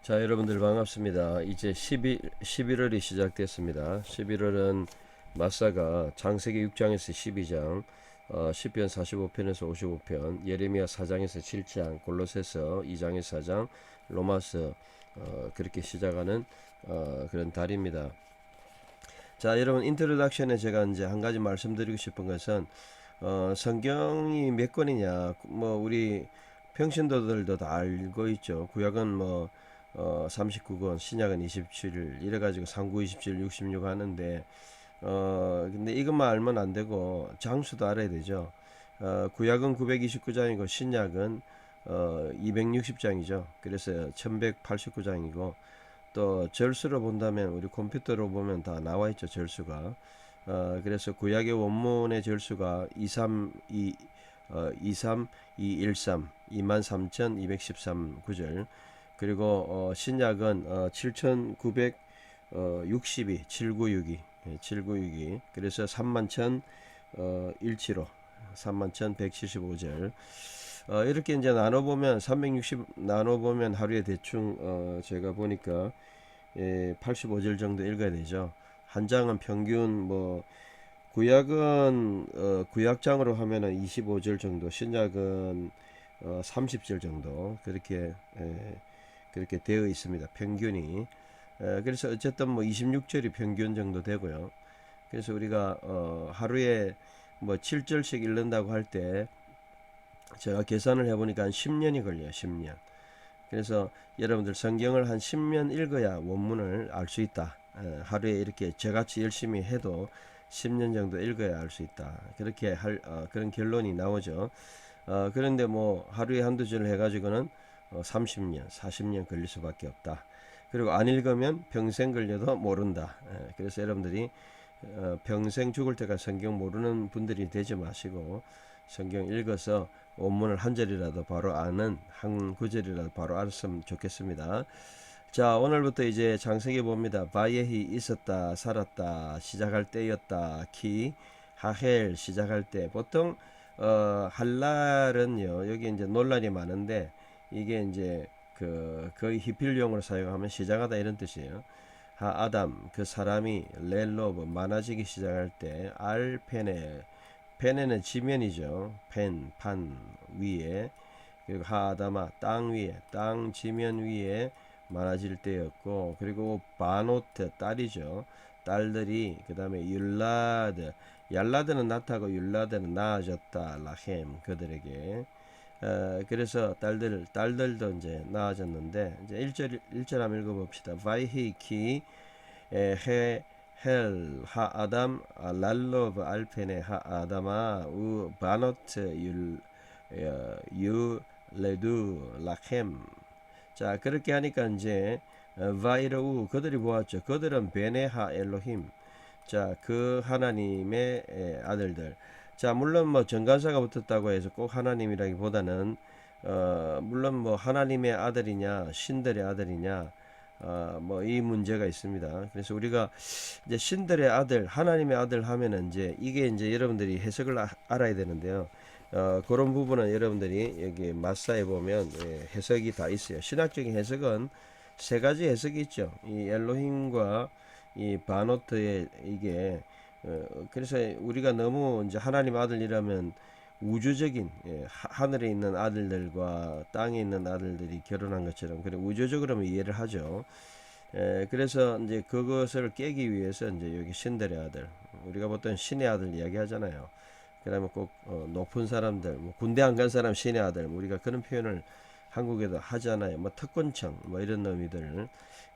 자, 여러분들 반갑습니다. 이제 11월이 시작됐습니다. 11월은 마사가 창세기 6장에서 12장, 시편 45편에서 55편, 예레미야 4장에서 7장, 골로새서 2장에서 4장, 로마서 그렇게 시작하는 그런 달입니다. 자, 여러분 인트로덕션에 제가 이제 한 가지 말씀드리고 싶은 것은 성경이 몇 권이냐, 뭐 우리 평신도들도 다 알고 있죠. 구약은 뭐 39권, 신약은 27일, 이래가지고 39, 27, 66 하는데, 근데 이것만 알면 안 되고, 장수도 알아야 되죠. 구약은 929장이고, 신약은 260장이죠. 그래서 1189장이고, 또 절수로 본다면, 우리 컴퓨터로 보면 다 나와 있죠, 절수가. 그래서 구약의 원문의 절수가 23213, 23,213 구절. 그리고 신약은 7962, 7962, 7962. 그래서 31,175, 31,175절. 이렇게 이제 나눠보면 360 나눠보면 하루에 대충 제가 보니까 85절 정도 읽어야 되죠. 한 장은 평균 뭐 구약은 구약장으로 하면은 25절 정도, 신약은 30절 정도 그렇게 되어 있습니다. 평균이. 그래서 어쨌든 뭐 26절이 평균 정도 되고요. 그래서 우리가 하루에 뭐 7절씩 읽는다고 할 때 제가 계산을 해보니까 한 10년이 걸려요. 10년. 그래서 여러분들 성경을 한 10년 읽어야 원문을 알 수 있다. 하루에 이렇게 저같이 열심히 해도 10년 정도 읽어야 알 수 있다. 그렇게 그런 결론이 나오죠. 그런데 뭐 하루에 한두 줄 해가지고는 30년, 40년 걸릴 수밖에 없다. 그리고 안 읽으면 평생 걸려도 모른다. 그래서 여러분들이 평생 죽을 때까지 성경 모르는 분들이 되지 마시고 성경 읽어서 원문을 한 절이라도 바로 아는, 한 구절이라도 바로 알았으면 좋겠습니다. 자, 오늘부터 이제 창세기 봅니다. 바예히 있었다, 살았다, 시작할 때였다, 키, 하헬 시작할 때. 보통 할랄은요, 여기 이제 논란이 많은데 이게 이제 거의 히필용으로 사용하면 시작하다 이런 뜻이에요. 아담 그 사람이 렐로브 많아지기 시작할 때 알페네, 페네는 지면이죠. 판 위에. 그리고 하아다마 땅 위에, 땅 지면 위에 많아질 때였고, 그리고 바노트 딸이죠. 딸들이, 그 다음에 율라드, 얄라드는 낳다고 율라드는 낳아졌다. 라헴 그들에게. 그래서 딸들도 이제 낳아졌는데, 이제 1절 한번 읽어봅시다. 바이히키 해 헬 하아담 랄로브 알펜의 하아담아 우 바노트 유 레두 라켐. 자, 그렇게 하니까 이제 바이르우 그들이 보았죠. 그들은 베네하 엘로힘. 자, 그 하나님의 아들들. 자, 물론 뭐 정관사가 붙었다고 해서 꼭 하나님이라기보다는 물론 뭐 하나님의 아들이냐 신들의 아들이냐 뭐 이 문제가 있습니다. 그래서 우리가 이제 신들의 아들, 하나님의 아들 하면은 이제 이게 이제 여러분들이 해석을 알아야 되는데요. 그런 부분은 여러분들이 여기 마사에 보면 해석이 다 있어요. 신학적인 해석은 세 가지 해석이 있죠. 이 엘로힘과 이 바노트의 이게 그래서 우리가 너무 이제 하나님 아들이라면 우주적인 하늘에 있는 아들들과 땅에 있는 아들들이 결혼한 것처럼 그래 우주적으로 이해를 하죠. 그래서 이제 그것을 깨기 위해서 이제 여기 신들의 아들, 우리가 보통 신의 아들 이야기하잖아요. 그러면 꼭 높은 사람들, 뭐 군대 안 간 사람 신의 아들, 뭐 우리가 그런 표현을 한국에도 하잖아요. 뭐 특권층, 뭐 이런 의미들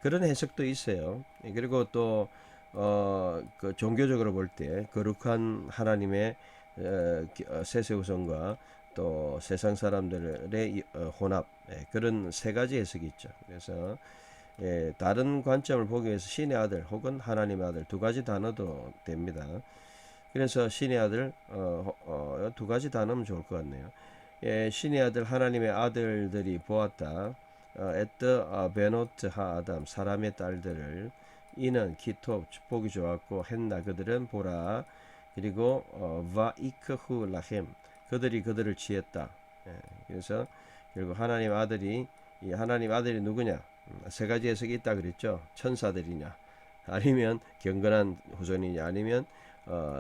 그런 해석도 있어요. 그리고 또 그 종교적으로 볼 때 거룩한 하나님의 세세우선과 또 세상 사람들의 혼합, 그런 세 가지 해석이 있죠. 그래서 다른 관점을 보기 위해서 신의 아들 혹은 하나님의 아들 두 가지 단어도 됩니다. 그래서 신의 아들 두 가지 단어면 좋을 것 같네요. 신의 아들 하나님의 아들들이 보았다. 에뜨 베노트 하아담 사람의 딸들을 이는 기톱 보기 좋았고 했나 그들은 보라. 그리고 바이크후 라헴 그들이 그들을 취했다. 그래서 결국 하나님 아들이 이 하나님 아들이 누구냐? 세 가지 해석이 있다 그랬죠. 천사들이냐, 아니면 경건한 후손이냐, 아니면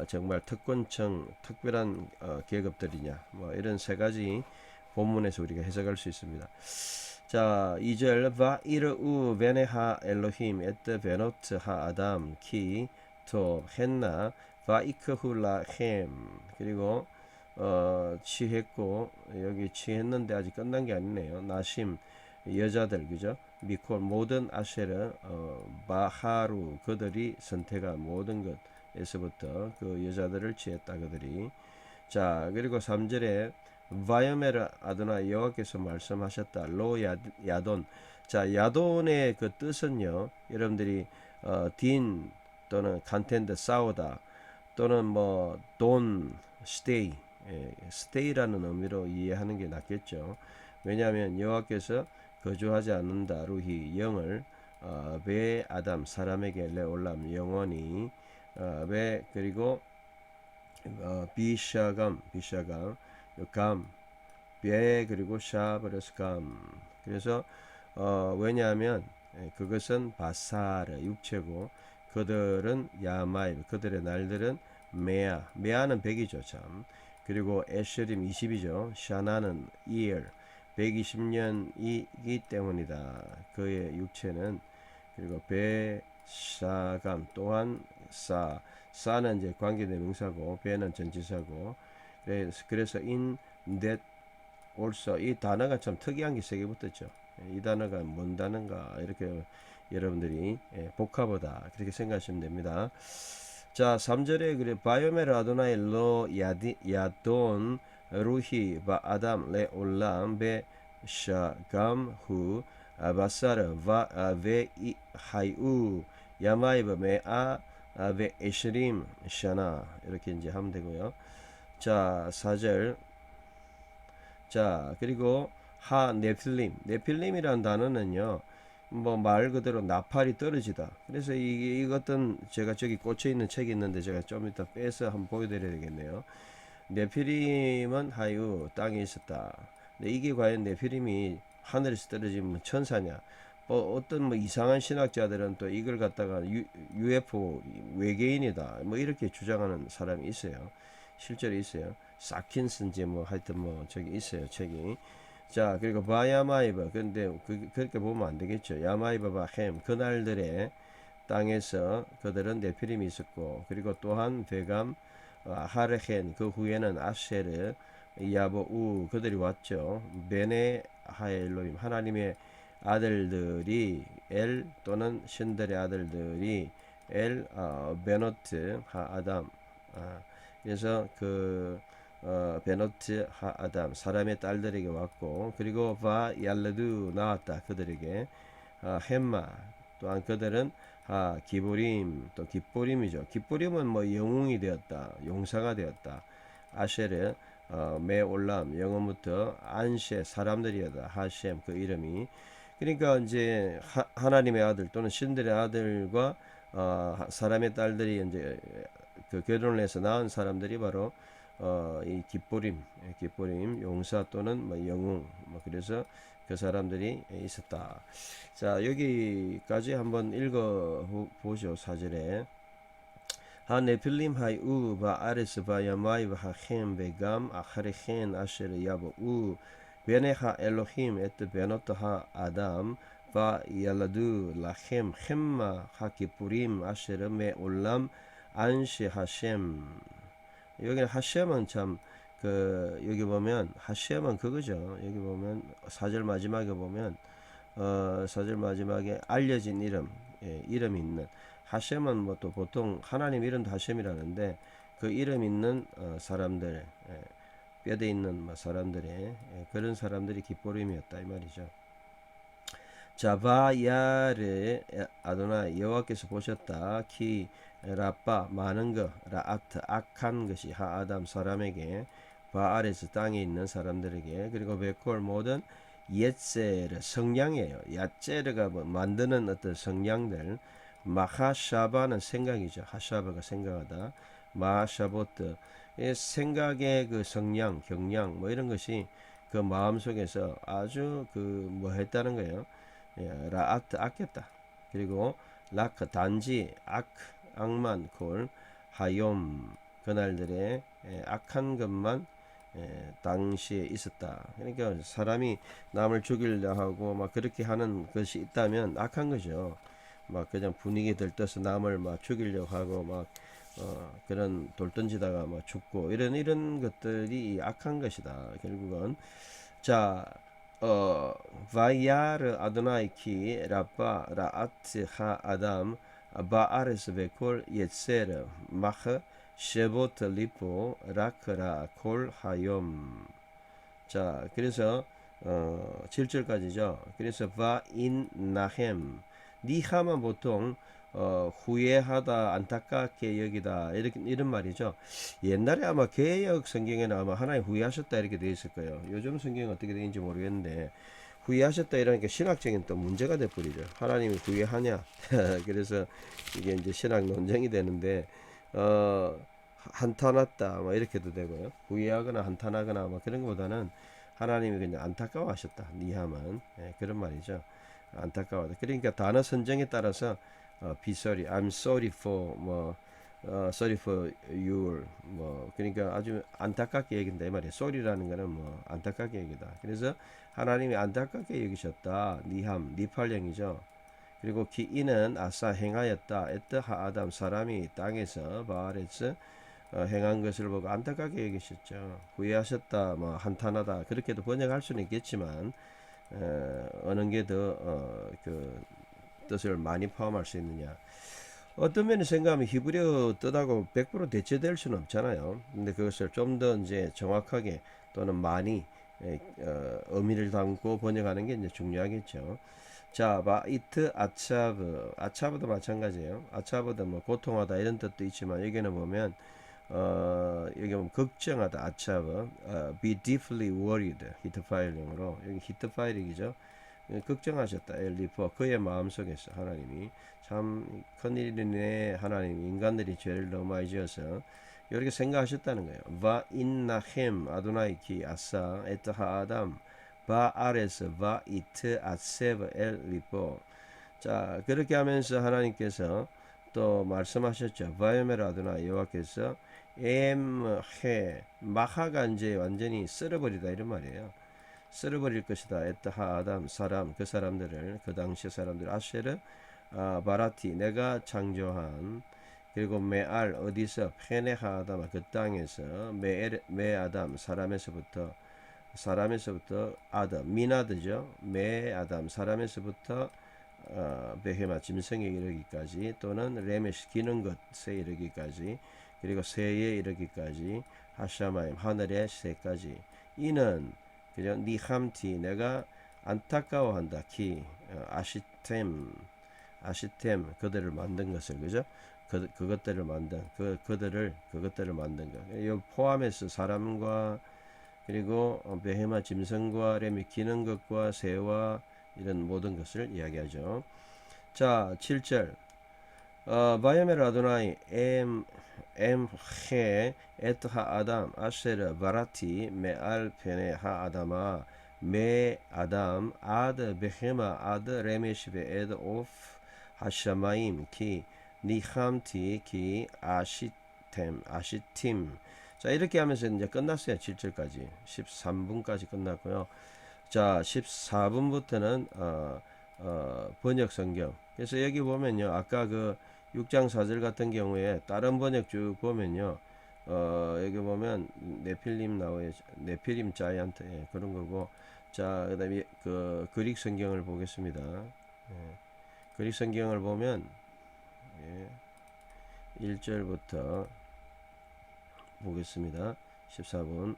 정말 특권층 특별한 계급들이냐, 뭐 이런 세 가지 본문에서 우리가 해석할 수 있습니다. 자, 2절 바이르우 베네하 엘로힘 에트 베노트 하 아담 키토 헨나 바이크훌라 햄. 그리고 취했고, 여기 취했는데 아직 끝난 게 아니네요. 나심 여자들, 그죠? 미콜 모든 아쉐르 바하루 그들이 선택한 모든 것에서부터 그 여자들을 취했다 그들이. 자, 그리고 3절에 바이오메르 아도나 여호와께서 말씀하셨다 로 야돈. 자, 야돈의 그 뜻은요, 여러분들이 딘 또는 간텐드 싸우다, 또는 뭐 돈 스테이, 스테이라는 의미로 이해하는 게 낫겠죠. 왜냐하면 여호와께서 거주하지 않는다 루히 영을 베 아담 사람에게 레올람 영원히 베. 그리고 비샤감 감 베. 그리고 샤브레스 감. 그래서 왜냐하면 그것은 바사르 육체고, 그들은 야마일 그들의 날들은 메아는 100이죠 참. 그리고 에셔림 20이죠. 샤나는 이얼 120년이기 때문이다 그의 육체는. 그리고 베사감 또한 사는 이제 관계대명사고, 베는 전치사고. 그래서 in that also, 이 단어가 참 특이한 게 세 개 붙었죠. 이 단어가 뭔 단어인가, 이렇게 여러분들이 복합어다 그렇게 생각하시면 됩니다. 자, 3절에 그래 바이오메르 아도나이 로 야돈 루히 바 아담 레 올람 베 샤감 후 바사르 베 하이우 야마이브 메아 베 에시림 샤나. 이렇게 이제 하면 되고요. 자, 4절. 자, 그리고 네필림이라는 단어는요, 뭐 말 그대로 나팔이 떨어지다. 그래서 이것은 제가 저기 꽂혀 있는 책이 있는데 제가 좀 이따 빼서 한번 보여드려야 되겠네요. 네필림은 하유 땅에 있었다. 근데 이게 과연 네필림이 하늘에서 떨어지면 천사냐? 어떤 뭐 이상한 신학자들은 또 이걸 갖다가 UFO 외계인이다 뭐 이렇게 주장하는 사람이 있어요. 실제로 있어요. 사킨스인지 뭐 하여튼 뭐 저기 있어요 책이. 자, 그리고 바야마이바. 근데 그렇게 보면 안 되겠죠. 야마이바바 햄 그날들의 땅에서 그들은 네피림이 있었고, 그리고 또한 베감 하르헨 그 후에는 아쉐르 야보우 그들이 왔죠. 베네 하엘로임 하나님의 아들들이 엘 또는 신들의 아들들이 엘 베노트 하 아담. 그래서 그 베노트 하 아담 사람의 딸들에게 왔고, 그리고 바 얄르두 나왔다 그들에게. 햄마 또한 그들은 기브림 또 깃보림이죠. 깃보림은 뭐 영웅이 되었다, 용사가 되었다. 아쉐르 메올람 영어부터 안셰 사람들이었다. 하셈 그 이름이. 그러니까 이제 하나님의 아들 또는 신들의 아들과 사람의 딸들이 이제 그 결혼을 해서 낳은 사람들이 바로 이 깃보림 용사 또는 뭐 영웅, 뭐 그래서 그 사람들이 있었다. 자, 여기까지 한번 읽어 보죠. 4절에 네필림 하이 우바 아레스 바야마이 하햄 베감 아하레헨 아쉐르 야보 우 베네하 엘로힘 에트 베노트 하 아담 바 얄라두 라햄 햄마 하키푸림 아쉐르 메 올람 안시 하셈. 여기는 하셈은 참 여기 보면 하셈은 그거죠. 여기 보면 4절 마지막에 보면 4절 마지막에 알려진 이름, 이름 있는 하셈은 뭐 또 보통 하나님 이름도 하셈이라는데 그 이름 있는 사람들, 뼈대 있는 뭐 사람들의 그런 사람들이 깃보림이었다 이 말이죠. 자바야르 아도나 여호와께서 보셨다 키 라빠 많은 것 라아트 악한 것이 하아담 사람에게 바알에서 땅에 있는 사람들에게. 그리고 베콜 모든 옛세르 성량이에요. 야제르가 뭐 만드는 어떤 성량들. 마하샤바는 생각이죠. 하샤바가 생각하다. 마하샤보트 생각의 그 성량 경량 뭐 이런 것이 그 마음 속에서 아주 그 뭐 했다는 거예요. 예, 라아트 아꼈다. 그리고 라크 단지 악만 콜 하욤 그날들의 악한 것만 당시에 있었다. 그러니까 사람이 남을 죽이려 하고 막 그렇게 하는 것이 있다면 악한 거죠. 막 그냥 분위기 들떠서 남을 막 죽이려고 하고 막 그런 돌 던지다가 막 죽고 이런 것들이 악한 것이다. 결국은 자 바이아르 아도나이 키 라빠 라아트 하 아담 바아레스 베콜 예세르 마흐 쉐보트 리포 라크라 콜 하욤. 자 그래서 7절까지죠. 그래서 바인 나햄 니하만 보통 후회하다 안타깝게 여기다 이런 말이죠. 옛날에 아마 개역 성경에는 아마 하나님 후회하셨다 이렇게 되어 있을 거예요. 요즘 성경은 어떻게 되는지 모르겠는데 후회하셨다 이러니까 신학적인 또 문제가 돼버리죠. 하나님이 후회하냐? 그래서 이게 이제 신학 논쟁이 되는데 어, 한탄했다 뭐 이렇게도 되고요. 후회하거나 한탄하거나 뭐 그런 것보다는 하나님이 그냥 안타까워하셨다. 니함은 그런 말이죠. 안타까워하다. 그러니까 단어 선정에 따라서 be sorry, I'm sorry for 뭐 sorry for your 뭐 그러니까 아주 안타깝게 얘긴다 이 말이에요. sorry라는 거는 뭐 안타깝게 얘기다. 그래서 하나님이 안타깝게 여기셨다. 니함, 니팔령이죠. 그리고 이는 아싸 행하였다. 에뜨하 아담 사람이 땅에서 바알에서 행한 것을 보고 안타깝게 여기셨죠. 후회하셨다, 뭐 한탄하다 그렇게도 번역할 수는 있겠지만 어느 게 더 그 뜻을 많이 포함할 수 있느냐. 어떤 면에 생각하면 히브리어 뜻하고 100% 대체될 수는 없잖아요. 근데 그것을 좀 더 이제 정확하게 또는 많이 의미를 담고 번역하는 게 이제 중요하겠죠. 자, 바이트 아차브, 아차브도 마찬가지예요. 아차브도 뭐 고통하다 이런 뜻도 있지만 여기는 보면 여기 보면 걱정하다 아차브, be deeply worried 히트 파일링으로 여기 히트 파일이죠. 걱정하셨다 엘리퍼 그의 마음속에서 하나님이 참 큰일이네. 하나님 인간들이 죄를 너무 많이 지어서 이렇게 생각하셨다는 거예요. 바 인나햄 아도나이키 아싸 에트하 아담 바 아레스 바 이트 아세브 엘리퍼. 자 그렇게 하면서 하나님께서 또 말씀하셨죠. 바이오메라 아도나 여호와께서 엠해 마하가 이제 완전히 쓸어버리다 이런 말이에요. 쓸어버릴 것이다. 에트하 아담 사람 그 사람들을 그 당시 사람들 아쉐르 바라티 내가 창조한 그리고 메알 어디서 페네하 아담 그 땅에서 메 아담 사람에서부터 아담 미나드죠. 메 아담 사람에서부터 베헤마 짐승에 이르기까지 또는 레메시 기는 것에 이르기까지 그리고 새에 이르기까지 하샤마임 하늘의 새까지 이는 그죠? 니함티 내가 안타까워한다. 키 아시템 그들을 만든 것을 그죠? 그것들을 만든 그것들을 만든 것. 이 포함해서 사람과 그리고 베헤마 짐승과 렘이 기는 것과 새와 이런 모든 것을 이야기하죠. 자, 7절. 바이오멜 아도나이 엠헤 에트하 아담 아쉐르 바라티 메알 페네 하 아담아 메 아담 아드 베헤마 아드 레메시베 에드 오프 하샤마임 키 니함티 키 아시팀. 자 이렇게 하면서 이제 끝났어요. 7절까지 13분까지 끝났고요. 자 14분부터는 번역 성경. 그래서 여기 보면요. 아까 그 6장 4절 같은 경우에 다른 번역 쭉 보면요. 여기 보면 네필림 나와요. 네필림 자이언트 그런 거고. 자, 그다음에 그 그릭 성경을 보겠습니다. 그릭 성경을 보면 1절부터 보겠습니다. 14분.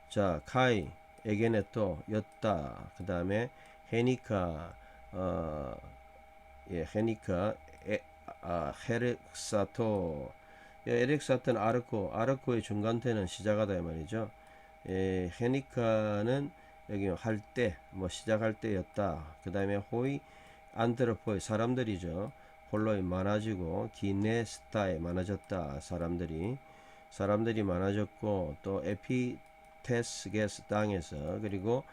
자, 카이 에게네토 였다. 그다음에 헤니카 헤니카 헤렉사토 에렉사토는 아르코의 중간태는 시작하다 이 말이죠. 헤니카는 여기 할 때 뭐 시작할 때였다. 그 다음에 호이 안드로포이 사람들이죠. 홀로이 많아지고 기네스타에 많아졌다. 사람들이 많아졌고 또 테스게스 땅에서 그리고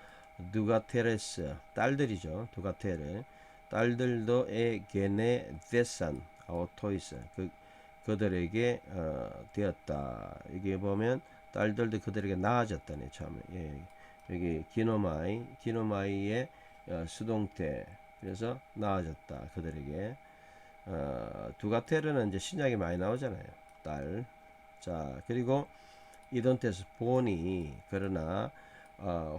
누가테레스 딸들이죠. 두가테르 딸들도 에게네 데산 아오토이스 그들에게 되었다. 이게 보면 딸들도 그들에게 나아졌다네 참. 예. 여기 기노마이의 수동태 그래서 나아졌다 그들에게. 두가테르는 이제 신약이 많이 나오잖아요. 딸. 자 그리고 이돈테스 보니 그러나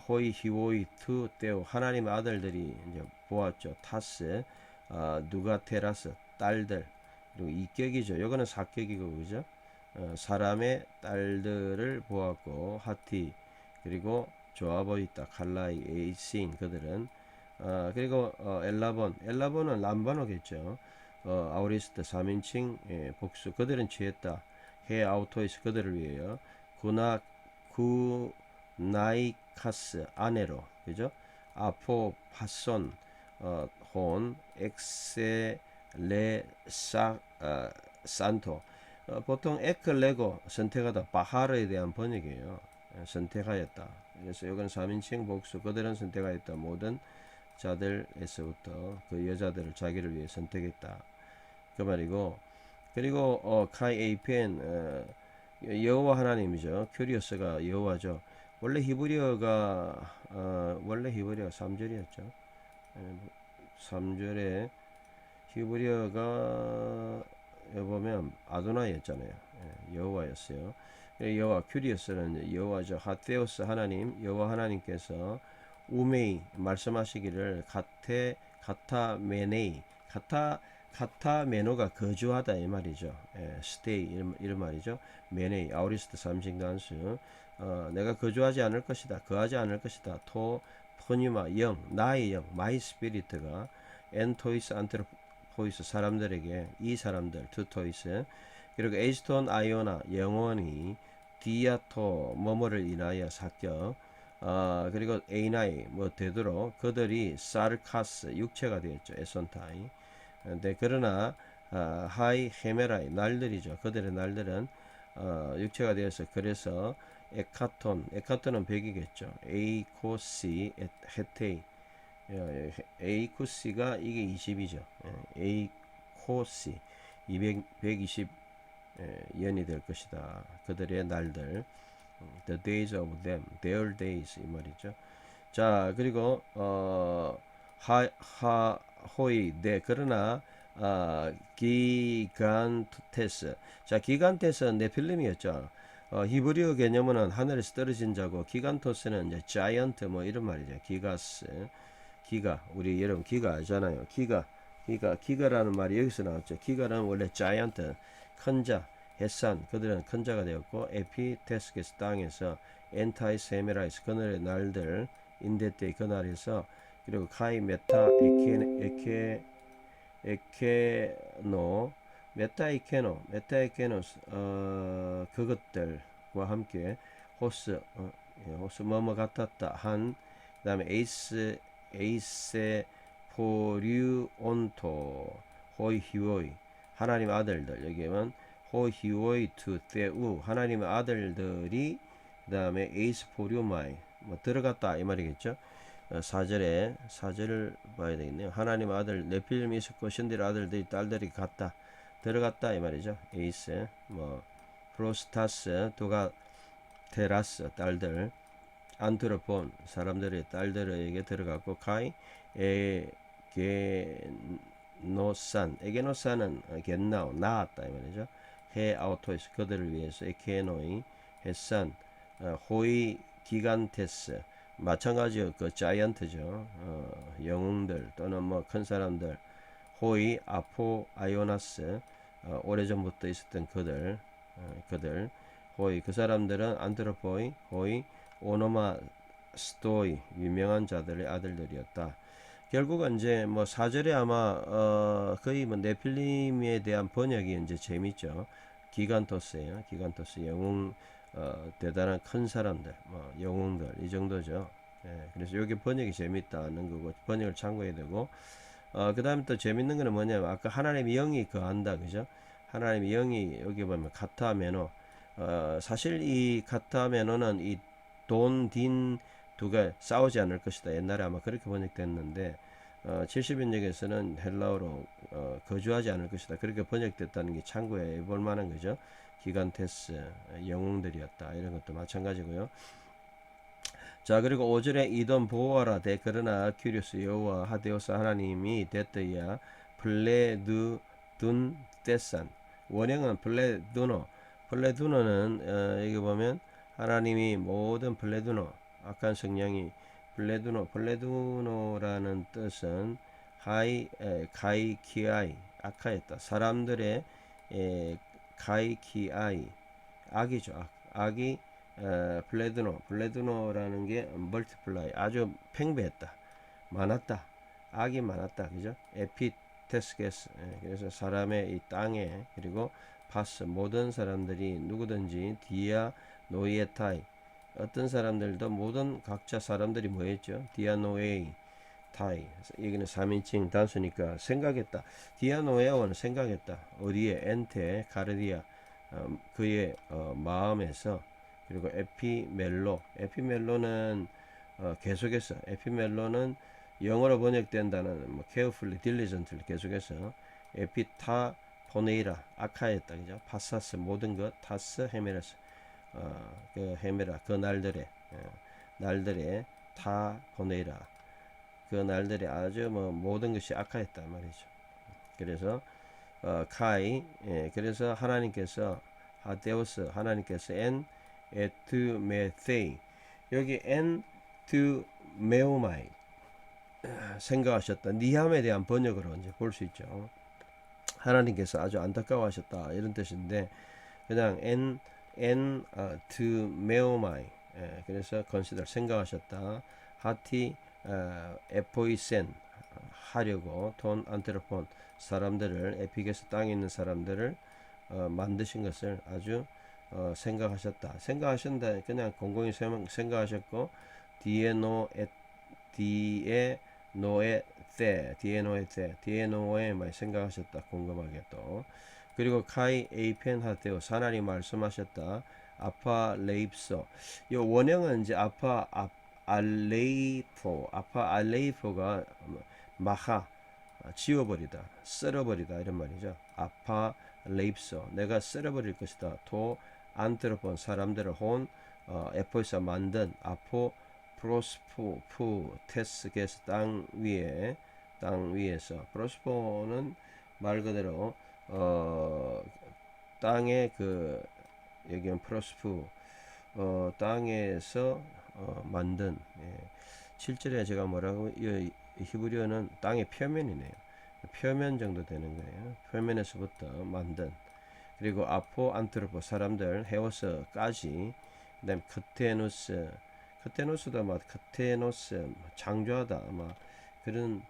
호이 히오이 투 때오 하나님의 아들들이 이제 보았죠. 타스 누가테라스 딸들 그리고 이격이죠. 이거는 사격이고 그죠? 사람의 딸들을 보았고 하티 그리고 좋아 보였다. 칼라이 에이신 그들은 그리고 엘라본은 람바노겠죠. 아우리스트 3인칭 복수 그들은 취했다. 해 아우토이스 그들을 위하여 구나이카스 아네로 그죠? 아포 파손 혼 엑세 레사 산토 보통 에클레고 선택하다 바하르에 대한 번역이에요. 선택하였다. 그래서 이건 3인칭 복수 그들은 선택하였다. 모든 자들에서부터 그 여자들을 자기를 위해 선택했다. 그 말이고 그리고 카이 에이펜 여호와 하나님이죠. 큐리오스가 여호와죠. 원래 히브리어가 3절이었죠. 3절에 히브리어가 보면 아도나이였잖아요. 여호와였어요. 여호와 큐리오스는 여호와죠. 하테오스 하나님 여호와 하나님께서 우메이 말씀하시기를 가타메네이 가타메노가 거주하다 이 말이죠. 스테이 이런 말이죠. 메네이 아우리스트 삼식 단수 내가 거주하지 않을 것이다. 거하지 않을 것이다. 토 포니마 영 나의 영 마이 스피리트가 엔토이스 안트로포이스 사람들에게 이 사람들 투토이스 그리고 에이스톤 아이오나 영원히 디아토 뭐뭐를 인하여 삭격 그리고 에이나이 뭐 되도록 그들이 사르카스 육체가 되었죠. 에손타이 네, 그러나 하이 헤메라이 날들이죠. 그들의 날들은 육체가 되어서 그래서 에카톤은 100이겠죠. 에이코시 헤테이 에이코시가 이게 20이죠. 에이코시 120 연이 될 것이다. 그들의 날들 the days of them their days 이 말이죠. 자 그리고 호이 네 그러나 기간테스 자 기간테스 네필림이었죠. 히브리어 개념은 하늘에서 떨어진 자고 기간토스는 이제 자이언트 뭐 이런 말이죠. 기가 우리 여러분 기가 알잖아요. 기가라는 말이 여기서 나왔죠. 기가는 원래 자이언트 큰 자 햇산 그들은 큰 자가 되었고 에피테스게스 땅에서 엔타이세메라이스 그날의 날들 인데때 그날에서 그리고 카이 메타 에케노 메타이케노 그것들과 함께 호스 뭐뭐 같았다 한 그다음에 에이세 포류온토 호이히오이 하나님 아들들 여기에는 호히오이 투 테우 하나님의 아들들이 그다음에 에이스 포류마이 뭐 들어갔다 이 말이겠죠. 4절을 봐야 되겠네요. 하나님 아들 네필림이 있었고 신들의 아들들이 딸들이 갔다 들어갔다 이 말이죠. 에이스 뭐 프로스타스 두가테라스 딸들 안트로폰 사람들의 딸들에게 들어갔고 카이 에게노산은 겟나오 나았다 이 말이죠. 해 아우토이스 그들을 위해서 에케노이 햇산 호이 기간테스 마찬가지로 그 자이언트죠. 영웅들 또는 뭐 큰 사람들 호이 아포 아이오나스 오래전부터 있었던 그들 호이 그 사람들은 안트로포이 호이 오노마 스토이 유명한 자들의 아들들이었다. 결국은 이제 뭐 4절에 아마 거의 뭐 네필림에 대한 번역이 이제 재밌죠. 기간토스예요. 기간토스 영웅 대단한 큰 사람들 뭐 영웅들 이 정도죠. 그래서 여기 번역이 재밌다는 거고 번역을 참고해야 되고 그 다음에 또 재밌는 거는 뭐냐면 아까 하나님의 영이 거한다 그죠? 하나님의 영이 여기 보면 카타메노 사실 이 카타메노는 이 돈, 딘 두가 싸우지 않을 것이다. 옛날에 아마 그렇게 번역됐는데 70인역에서는 헬라어로 거주하지 않을 것이다. 그렇게 번역됐다는 게 참고해 볼 만한 거죠. 기간테스 영웅들이었다. 이런 것도 마찬가지고요. 자, 그리고 5절에 이던 보호하라 대 그러나 큐리오스 여호와 하데오스 하나님이 됐더이야 플레드둔 데산. 원형은 플레두노는 여기 보면 하나님이 모든 플레두노 악한 성령이 플레두노라는 뜻은 가이키아이 악하였다. 사람들의 가이키아이 악이죠. 악이 블레드노라는 게 멀티플라이 아주 팽배했다. 많았다. 악이 많았다. 그죠? 에피테스게스. 그래서 사람의 이 땅에 그리고 파스 모든 사람들이 누구든지 디아 노이에타이 어떤 사람들도 모든 각자 사람들이 뭐였죠? 디아노에이 타이. 여기는 3인칭 단수니까 생각했다. 디아노에오는 생각했다. 어디에 엔테 가르디아 그의 마음에서. 그리고 에피멜로는 계속해서 에피멜로는 영어로 번역된다는 뭐 carefully, diligently 계속해서 에피타포네이라 악하였다. 그죠? 파사스 모든 것 타스 헤메라스 그 헤메라 그 날들에 타 보네이라 그 날들에 아주 뭐 모든 것이 악하였다 말이죠. 그래서 카이 그래서 하나님께서 하데오스 하나님께서 엔 에트메세이 여기 엔트메오마이 생각하셨다. 니함에 대한 번역으로 이제 볼 수 있죠. 하나님께서 아주 안타까워하셨다 이런 뜻인데 그냥 엔트메오마이 그래서 consider 생각하셨다. 하티 에포이센 하려고 돈 안테로폰 사람들을 에픽에서 땅에 있는 사람들을 만드신 것을 아주 생각하셨다. 그냥 공공히 생각하셨고 디에노에 많이 생각하셨다. 공감하게 또 그리고 카이 에이펜 하테오 하나님 말씀하셨다. 아파 레입소 요 원형은 이제 아파 알레이포가 마하 지워버리다 썰어버리다 이런 말이죠. 아파 레입소 내가 썰어버릴 것이다. 도 안트로폰 사람들을 혼 에포에서 만든 아포 프로스푸 테스게스 땅 위에서 프로스포는 말 그대로 땅의 그 여기는 프로스푸 땅에서 만든 7절에 제가 뭐라고 히브리어는 땅의 표면이네요. 표면 정도 되는 거예요. 표면에서부터 만든 그리고 아포 안트로포 사람들 헤어서까지 그다음 크테노스도 막 크테노스 창조하다 막 그런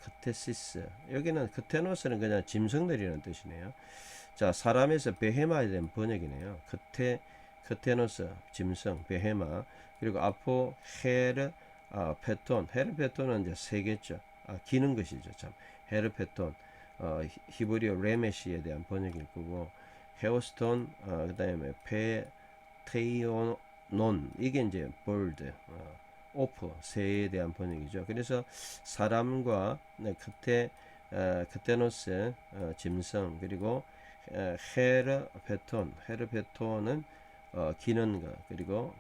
크테시스 여기는 크테노스는 그냥 짐승들이라는 뜻이네요. 자 사람에서 베헤마에 대한 번역이네요. 크테노스 짐승 베헤마 그리고 아포 헤르페톤은 이제 세겠죠. 기는 것이죠. 참 헤르페톤 히브리어 레메시에 대한 번역일 거고 헤오스톤 그다음에 페테이오논 이게 이제 볼드 오프 새에 대한 번역이죠. 그래서 사람과 크테노스 짐승 그리고 헤르페톤은 기는 것 그리고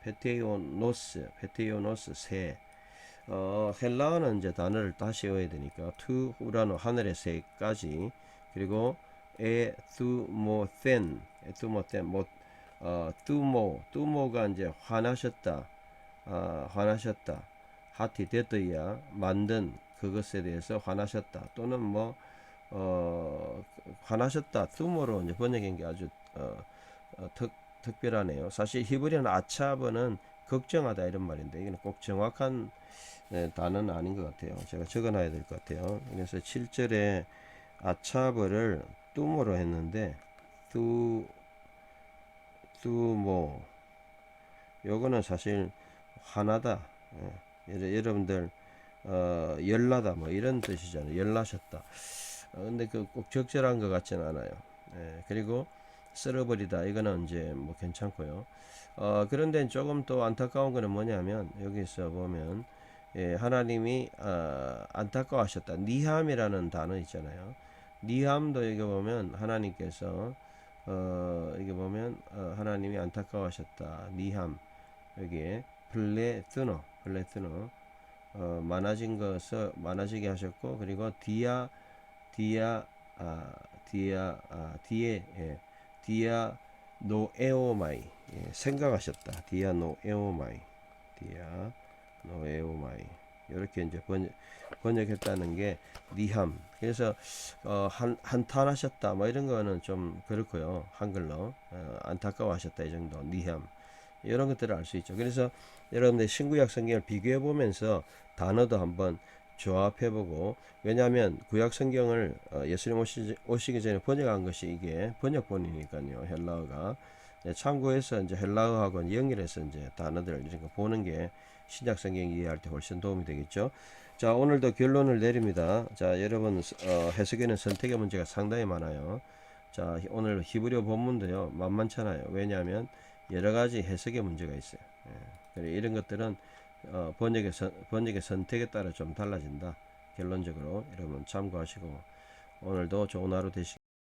페테오노스 새 헬라어는 이제 단어를 다시 외워야 되니까 투 우라노 하늘의 새까지 그리고 에투모텐 뚜모가 이제 화나셨다 하티 데드야 만든 그것에 대해서 화나셨다 또는 뭐 화나셨다 뚜모로 이제 번역한 게 아주 특별하네요. 사실 히브리어는 아차버는 걱정하다 이런 말인데 이건 꼭 정확한 단어는 아닌 것 같아요. 제가 적어놔야 될 것 같아요. 그래서 7절에 아차버를 뚜모로 했는데 뚜모 요거는 사실 화나다 여러분들 열나다 뭐 이런 뜻이잖아요. 열나셨다. 근데 그 꼭 적절한 것 같지는 않아요. 그리고 쓸어버리다 이거는 이제 뭐 괜찮고요. 그런데 조금 또 안타까운 거는 뭐냐면 여기서 보면 하나님이 안타까워하셨다. 니함이라는 단어 있잖아요. 니함도 여기 보면 하나님께서 이게 보면 하나님이 안타까워하셨다. 니함 여기에 플레트노 많아진 것을 많아지게 하셨고 그리고 디아 아, 뒤에 디아 노에오마이 생각하셨다. 디아 노에오마이 디아 노에오마이 이렇게 이제 번역했다는 게 니함. 그래서 한탄하셨다 뭐 이런 거는 좀 그렇고요. 한글로 안타까워하셨다 이 정도 니함 이런 것들을 알 수 있죠. 그래서 여러분들 신구약 성경을 비교해 보면서 단어도 한번 조합해보고 왜냐하면 구약 성경을 예수님 오시기 전에 번역한 것이 이게 번역본이니까요. 헬라어가 참고해서 이제 헬라어하고 연결해서 이제 단어들을 이렇게 보는 게 신약 성경 이해할 때 훨씬 도움이 되겠죠. 자 오늘도 결론을 내립니다. 자 여러분 해석에는 선택의 문제가 상당히 많아요. 자 오늘 히브리어 본문도요 만만찮아요. 왜냐하면 여러 가지 해석의 문제가 있어요. 그래 이런 것들은 번역의 선택에 따라 좀 달라진다. 결론적으로 여러분 참고하시고 오늘도 좋은 하루 되시기